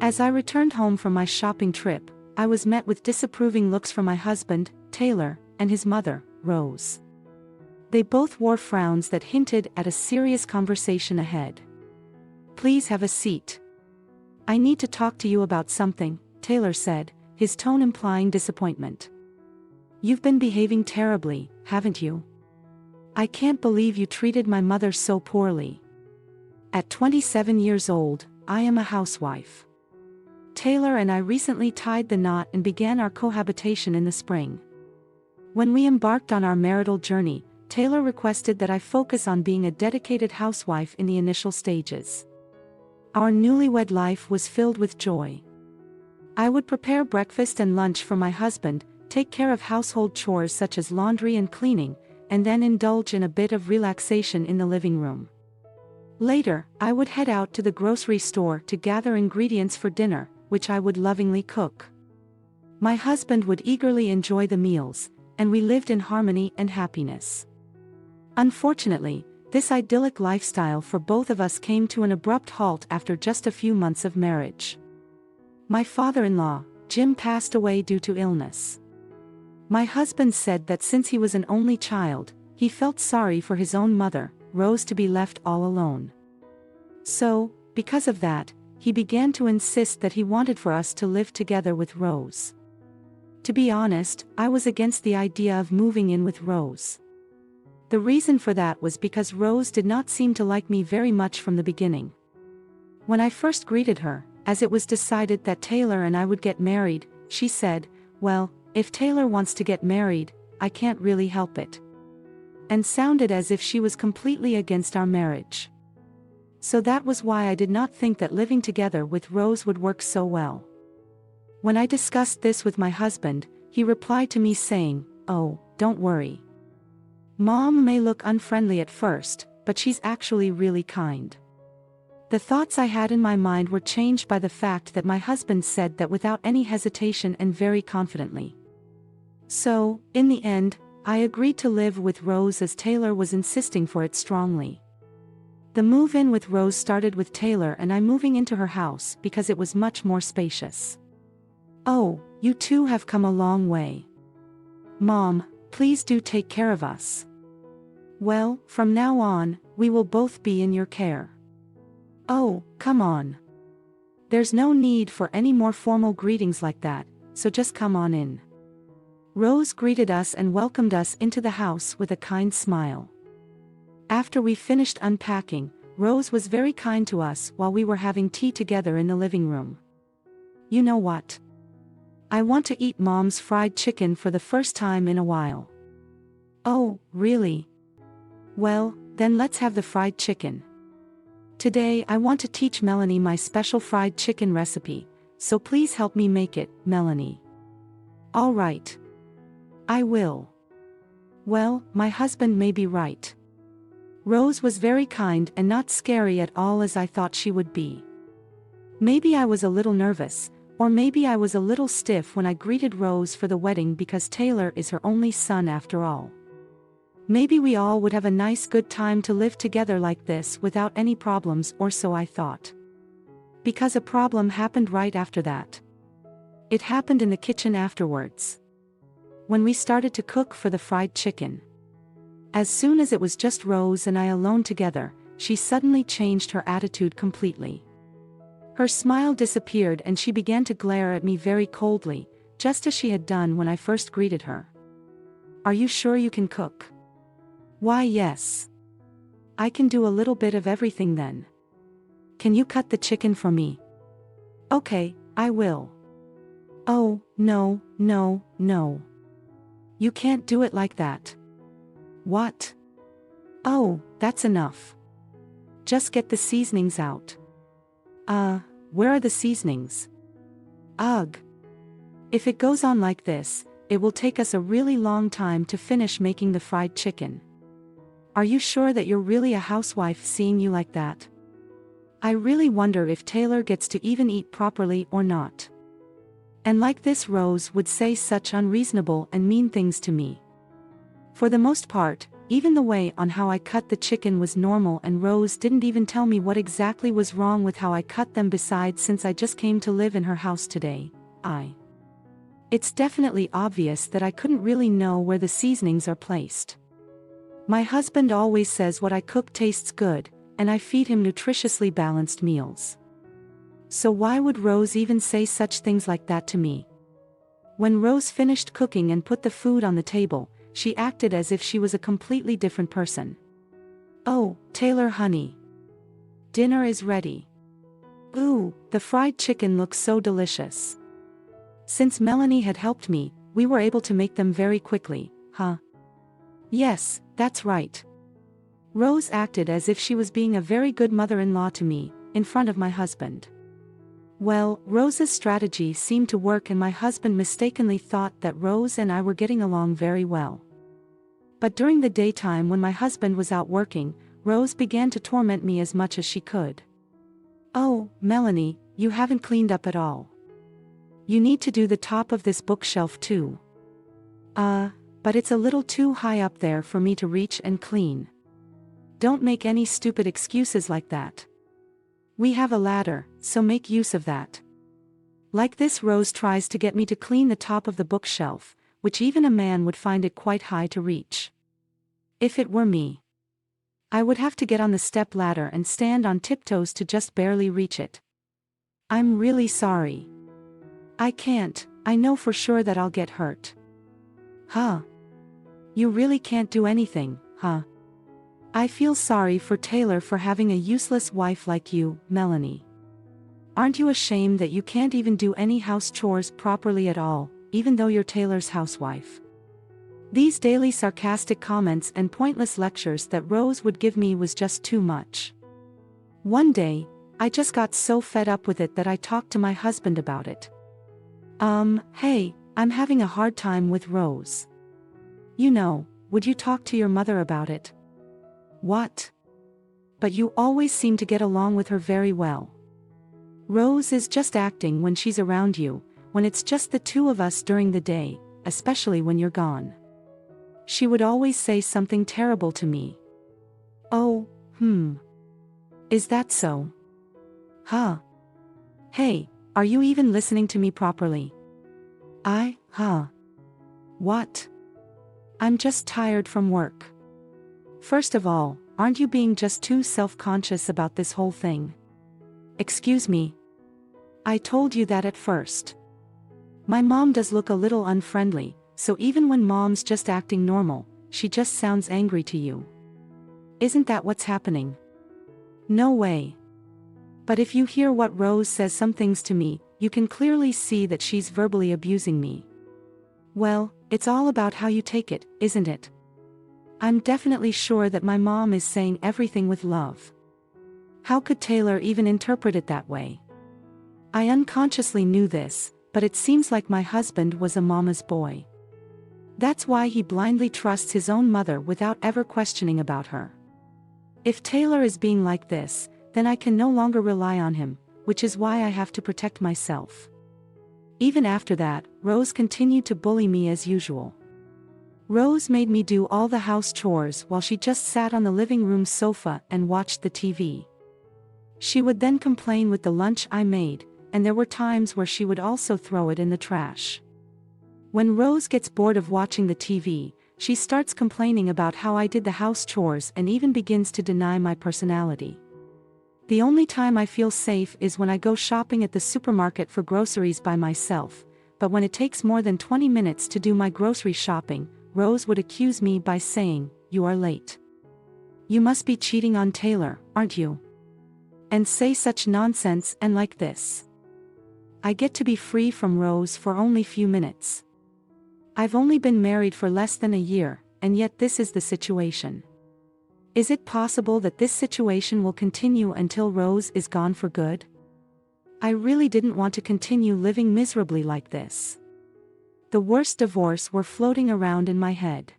As I returned home from my shopping trip, I was met with disapproving looks from my husband, Taylor, and his mother, Rose. They both wore frowns that hinted at a serious conversation ahead. "Please have a seat. I need to talk to you about something," Taylor said, his tone implying disappointment. "You've been behaving terribly, haven't you? I can't believe you treated my mother so poorly. At 27 years old, I am a housewife. Taylor and I recently tied the knot and began our cohabitation in the spring. When we embarked on our marital journey, Taylor requested that I focus on being a dedicated housewife in the initial stages. Our newlywed life was filled with joy. I would prepare breakfast and lunch for my husband, take care of household chores such as laundry and cleaning, and then indulge in a bit of relaxation in the living room. Later, I would head out to the grocery store to gather ingredients for dinner, which I would lovingly cook. My husband would eagerly enjoy the meals, and we lived in harmony and happiness. Unfortunately, this idyllic lifestyle for both of us came to an abrupt halt after just a few months of marriage. My father-in-law, Jim, passed away due to illness. My husband said that since he was an only child, he felt sorry for his own mother, Rose, to be left all alone. So, because of that, he began to insist that he wanted for us to live together with Rose. To be honest, I was against the idea of moving in with Rose. The reason for that was because Rose did not seem to like me very much from the beginning. When I first greeted her, as it was decided that Taylor and I would get married, she said, "Well, if Taylor wants to get married, I can't really help it," and sounded as if she was completely against our marriage. So that was why I did not think that living together with Rose would work so well. When I discussed this with my husband, he replied to me saying, "Oh, don't worry. Mom may look unfriendly at first, but she's actually really kind." The thoughts I had in my mind were changed by the fact that my husband said that without any hesitation and very confidently. So, in the end, I agreed to live with Rose as Taylor was insisting for it strongly. The move-in with Rose started with Taylor and I moving into her house because it was much more spacious. "Oh, you two have come a long way. Mom, please do take care of us. Well, from now on, we will both be in your care." "Oh, come on. There's no need for any more formal greetings like that, so just come on in." Rose greeted us and welcomed us into the house with a kind smile. After we finished unpacking, Rose was very kind to us while we were having tea together in the living room. "You know what? I want to eat Mom's fried chicken for the first time in a while." "Oh, really? Well, then let's have the fried chicken. Today I want to teach Melanie my special fried chicken recipe, so please help me make it, Melanie." "All right. I will." Well, my husband may be right. Rose was very kind and not scary at all as I thought she would be. Maybe I was a little nervous, or maybe I was a little stiff when I greeted Rose for the wedding because Taylor is her only son after all. Maybe we all would have a nice good time to live together like this without any problems, or so I thought. Because a problem happened right after that. It happened in the kitchen afterwards. When we started to cook for the fried chicken. As soon as it was just Rose and I alone together, she suddenly changed her attitude completely. Her smile disappeared and she began to glare at me very coldly, just as she had done when I first greeted her. "Are you sure you can cook?" "Why, yes. I can do a little bit of everything then." "Can you cut the chicken for me?" "Okay, I will." "Oh, no, no, no. You can't do it like that." "What?" "Oh, that's enough. Just get the seasonings out." Where are the seasonings?" "Ugh. If it goes on like this, it will take us a really long time to finish making the fried chicken. Are you sure that you're really a housewife seeing you like that? I really wonder if Taylor gets to even eat properly or not." And like this, Rose would say such unreasonable and mean things to me. For the most part, Even the way on how I cut the chicken was normal, and Rose didn't even tell me what exactly was wrong with how I cut them. Besides, since I just came to live in her house today, it's definitely obvious that I couldn't really know where the seasonings are placed. My husband always says what I cook tastes good, and I feed him nutritiously balanced meals. So why would Rose even say such things like that to me? When Rose finished cooking and put the food on the table, she acted as if she was a completely different person. "Oh, Taylor honey. Dinner is ready. Ooh, the fried chicken looks so delicious." Since Melanie had helped me, we were able to make them very quickly, huh? Yes, that's right. Rose acted as if she was being a very good mother-in-law to me, in front of my husband. Well, Rose's strategy seemed to work, and my husband mistakenly thought that Rose and I were getting along very well. But during the daytime when my husband was out working, Rose began to torment me as much as she could. "Oh, Melanie, you haven't cleaned up at all. You need to do the top of this bookshelf too." But it's a little too high up there for me to reach and clean." "Don't make any stupid excuses like that. We have a ladder, so make use of that." Like this, Rose tries to get me to clean the top of the bookshelf, which even a man would find it quite high to reach. If it were me, I would have to get on the step ladder and stand on tiptoes to just barely reach it. "I'm really sorry. I can't. I know for sure that I'll get hurt." "Huh? You really can't do anything, huh?" "I feel sorry for Taylor for having a useless wife like you, Melanie. Aren't you ashamed that you can't even do any house chores properly at all, even though you're Taylor's housewife?" These daily sarcastic comments and pointless lectures that Rose would give me was just too much. One day, I just got so fed up with it that I talked to my husband about it. Hey, I'm having a hard time with Rose. Would you talk to your mother about it?" "What? But you always seem to get along with her very well." "Rose is just acting when she's around you, when it's just the two of us during the day, especially when you're gone. She would always say something terrible to me." "Oh, Is that so? Huh? Hey, are you even listening to me properly?" What? "I'm just tired from work. First of all, aren't you being just too self-conscious about this whole thing?" "Excuse me? I told you that at first. My mom does look a little unfriendly, so even when mom's just acting normal, she just sounds angry to you. Isn't that what's happening?" "No way. But if you hear what Rose says some things to me, you can clearly see that she's verbally abusing me." "Well, it's all about how you take it, isn't it? I'm definitely sure that my mom is saying everything with love. How could Taylor even interpret it that way?" I unconsciously knew this, but it seems like my husband was a mama's boy. That's why he blindly trusts his own mother without ever questioning about her. If Taylor is being like this, then I can no longer rely on him, which is why I have to protect myself. Even after that, Rose continued to bully me as usual. Rose made me do all the house chores while she just sat on the living room sofa and watched the TV. She would then complain with the lunch I made, and there were times where she would also throw it in the trash. When Rose gets bored of watching the TV, she starts complaining about how I did the house chores and even begins to deny my personality. The only time I feel safe is when I go shopping at the supermarket for groceries by myself, but when it takes more than 20 minutes to do my grocery shopping, Rose would accuse me by saying, "You are late. You must be cheating on Taylor, aren't you?" And say such nonsense and like this. I get to be free from Rose for only few minutes. I've only been married for less than a year, and yet this is the situation. Is it possible that this situation will continue until Rose is gone for good? I really didn't want to continue living miserably like this. The worst divorce were floating around in my head.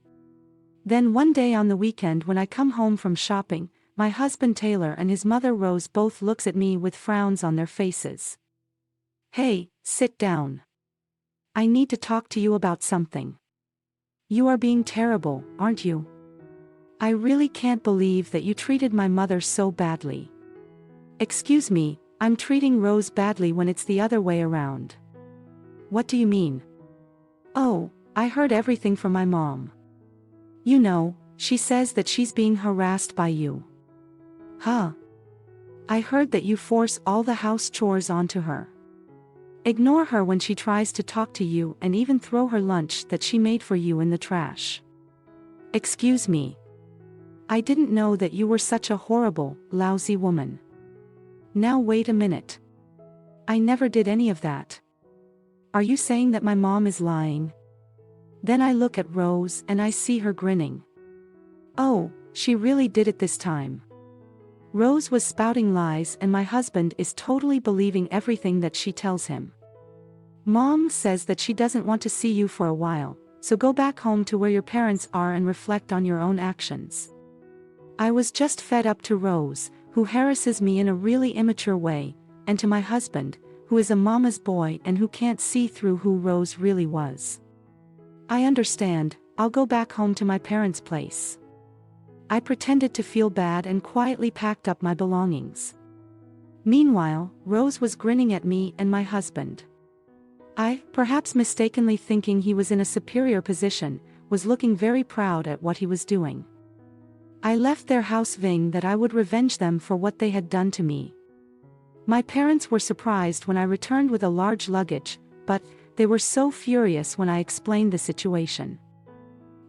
Then one day on the weekend when I come home from shopping, my husband Taylor and his mother Rose both looks at me with frowns on their faces. "Hey, sit down. I need to talk to you about something. You are being terrible, aren't you?" I really can't believe that you treated my mother so badly. Excuse me, I'm treating Rose badly when it's the other way around. What do you mean? Oh, I heard everything from my mom. You know, she says that she's being harassed by you. Huh? I heard that you force all the house chores onto her. Ignore her when she tries to talk to you and even throw her lunch that she made for you in the trash. Excuse me. I didn't know that you were such a horrible, lousy woman. Now wait a minute. I never did any of that. Are you saying that my mom is lying? Then I look at Rose and I see her grinning. Oh, she really did it this time. Rose was spouting lies and my husband is totally believing everything that she tells him. Mom says that she doesn't want to see you for a while, so go back home to where your parents are and reflect on your own actions. I was just fed up to Rose, who harasses me in a really immature way, and to my husband, who is a mama's boy and who can't see through who Rose really was. I understand, I'll go back home to my parents' place. I pretended to feel bad and quietly packed up my belongings. Meanwhile, Rose was grinning at me and my husband. I, perhaps mistakenly thinking he was in a superior position, was looking very proud at what he was doing. I left their house vowing that I would revenge them for what they had done to me. My parents were surprised when I returned with a large luggage, but they were so furious when I explained the situation.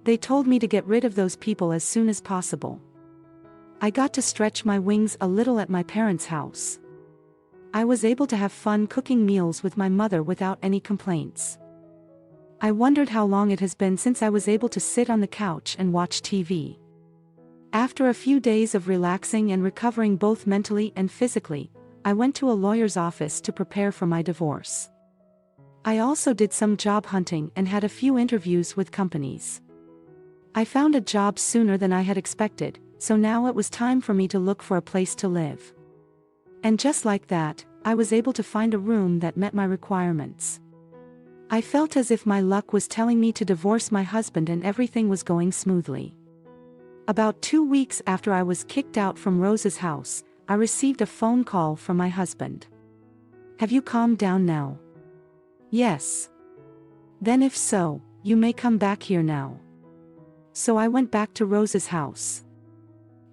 They told me to get rid of those people as soon as possible. I got to stretch my wings a little at my parents' house. I was able to have fun cooking meals with my mother without any complaints. I wondered how long it has been since I was able to sit on the couch and watch TV. After a few days of relaxing and recovering both mentally and physically, I went to a lawyer's office to prepare for my divorce. I also did some job hunting and had a few interviews with companies. I found a job sooner than I had expected, so now it was time for me to look for a place to live. And just like that, I was able to find a room that met my requirements. I felt as if my luck was telling me to divorce my husband and everything was going smoothly. About 2 weeks after I was kicked out from Rose's house, I received a phone call from my husband. Have you calmed down now? Yes. Then if so, you may come back here now. So I went back to Rose's house.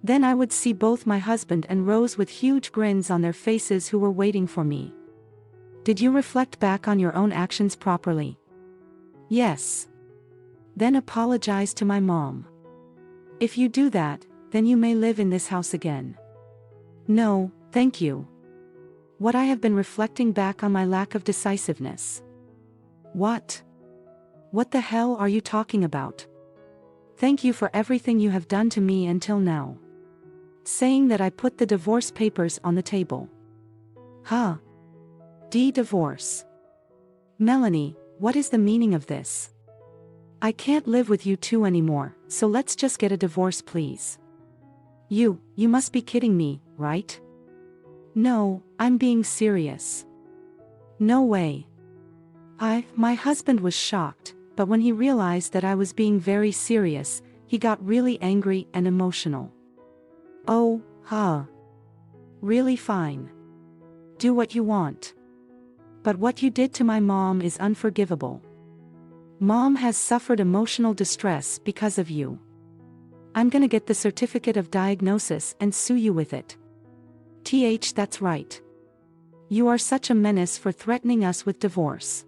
Then I would see both my husband and Rose with huge grins on their faces who were waiting for me. Did you reflect back on your own actions properly? Yes. Then apologize to my mom. If you do that, then you may live in this house again. No, thank you. What I have been reflecting back on my lack of decisiveness. What? What the hell are you talking about? Thank you for everything you have done to me until now. Saying that I put the divorce papers on the table. Huh? Divorce. Melanie, what is the meaning of this? I can't live with you two anymore, so let's just get a divorce please. You must be kidding me, right? No, I'm being serious. No way. My husband was shocked, but when he realized that I was being very serious, he got really angry and emotional. Oh, really fine. Do what you want. But what you did to my mom is unforgivable. Mom has suffered emotional distress because of you. I'm gonna get the certificate of diagnosis and sue you with it. That's right. You are such a menace for threatening us with divorce.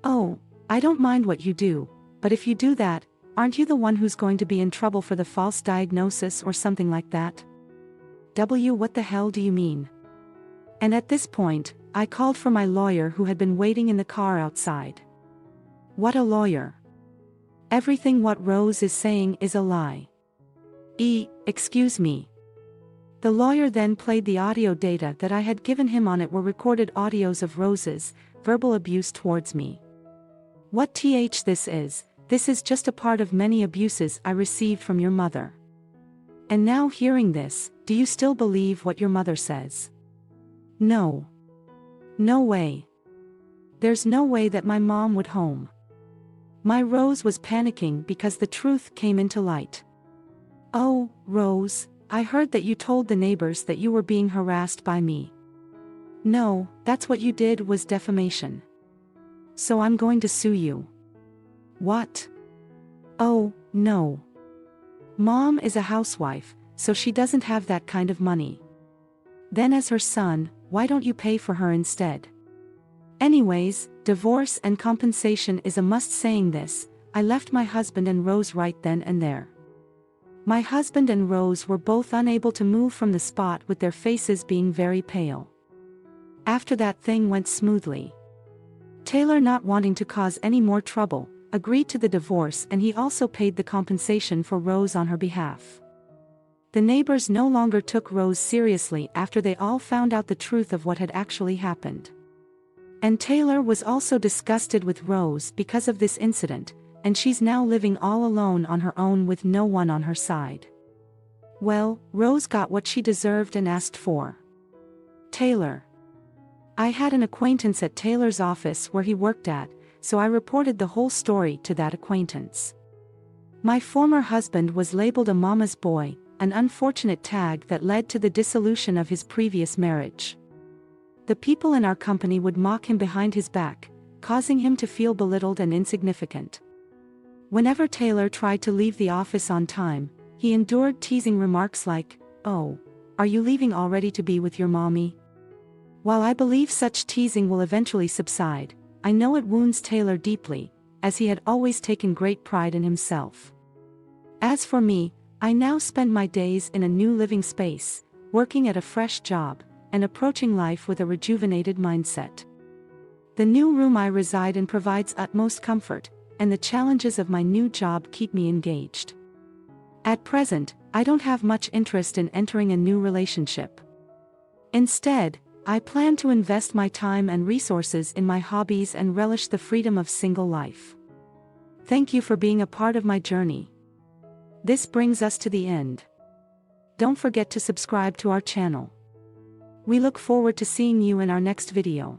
Oh, I don't mind what you do, but if you do that, aren't you the one who's going to be in trouble for the false diagnosis or something like that? What the hell do you mean? And at this point, I called for my lawyer who had been waiting in the car outside. What a lawyer. Everything what Rose is saying is a lie. Excuse me. The lawyer then played the audio data that I had given him. On it were recorded audios of Rose's verbal abuse towards me. What this is just a part of many abuses I received from your mother. And now hearing this, do you still believe what your mother says? No. No way. There's no way that my mom would home. My Rose was panicking because the truth came into light. Oh, Rose, I heard that you told the neighbors that you were being harassed by me. No, that's what you did was defamation. So I'm going to sue you. What? Oh, no. Mom is a housewife, so she doesn't have that kind of money. Then as her son, why don't you pay for her instead? Anyways, divorce and compensation is a must. Saying this, I left my husband and Rose right then and there. My husband and Rose were both unable to move from the spot with their faces being very pale. After that, thing went smoothly. Taylor, not wanting to cause any more trouble, agreed to the divorce, and he also paid the compensation for Rose on her behalf. The neighbors no longer took Rose seriously after they all found out the truth of what had actually happened. And Taylor was also disgusted with Rose because of this incident, and she's now living all alone on her own with no one on her side. Well, Rose got what she deserved and asked for. Taylor. I had an acquaintance at Taylor's office where he worked at, so I reported the whole story to that acquaintance. My former husband was labeled a mama's boy, an unfortunate tag that led to the dissolution of his previous marriage. The people in our company would mock him behind his back, causing him to feel belittled and insignificant. Whenever Taylor tried to leave the office on time, he endured teasing remarks like, "Oh, are you leaving already to be with your mommy?" While I believe such teasing will eventually subside, I know it wounds Taylor deeply, as he had always taken great pride in himself. As for me, I now spend my days in a new living space, working at a fresh job, and approaching life with a rejuvenated mindset. The new room I reside in provides utmost comfort, and the challenges of my new job keep me engaged. At present, I don't have much interest in entering a new relationship. Instead, I plan to invest my time and resources in my hobbies and relish the freedom of single life. Thank you for being a part of my journey. This brings us to the end. Don't forget to subscribe to our channel. We look forward to seeing you in our next video.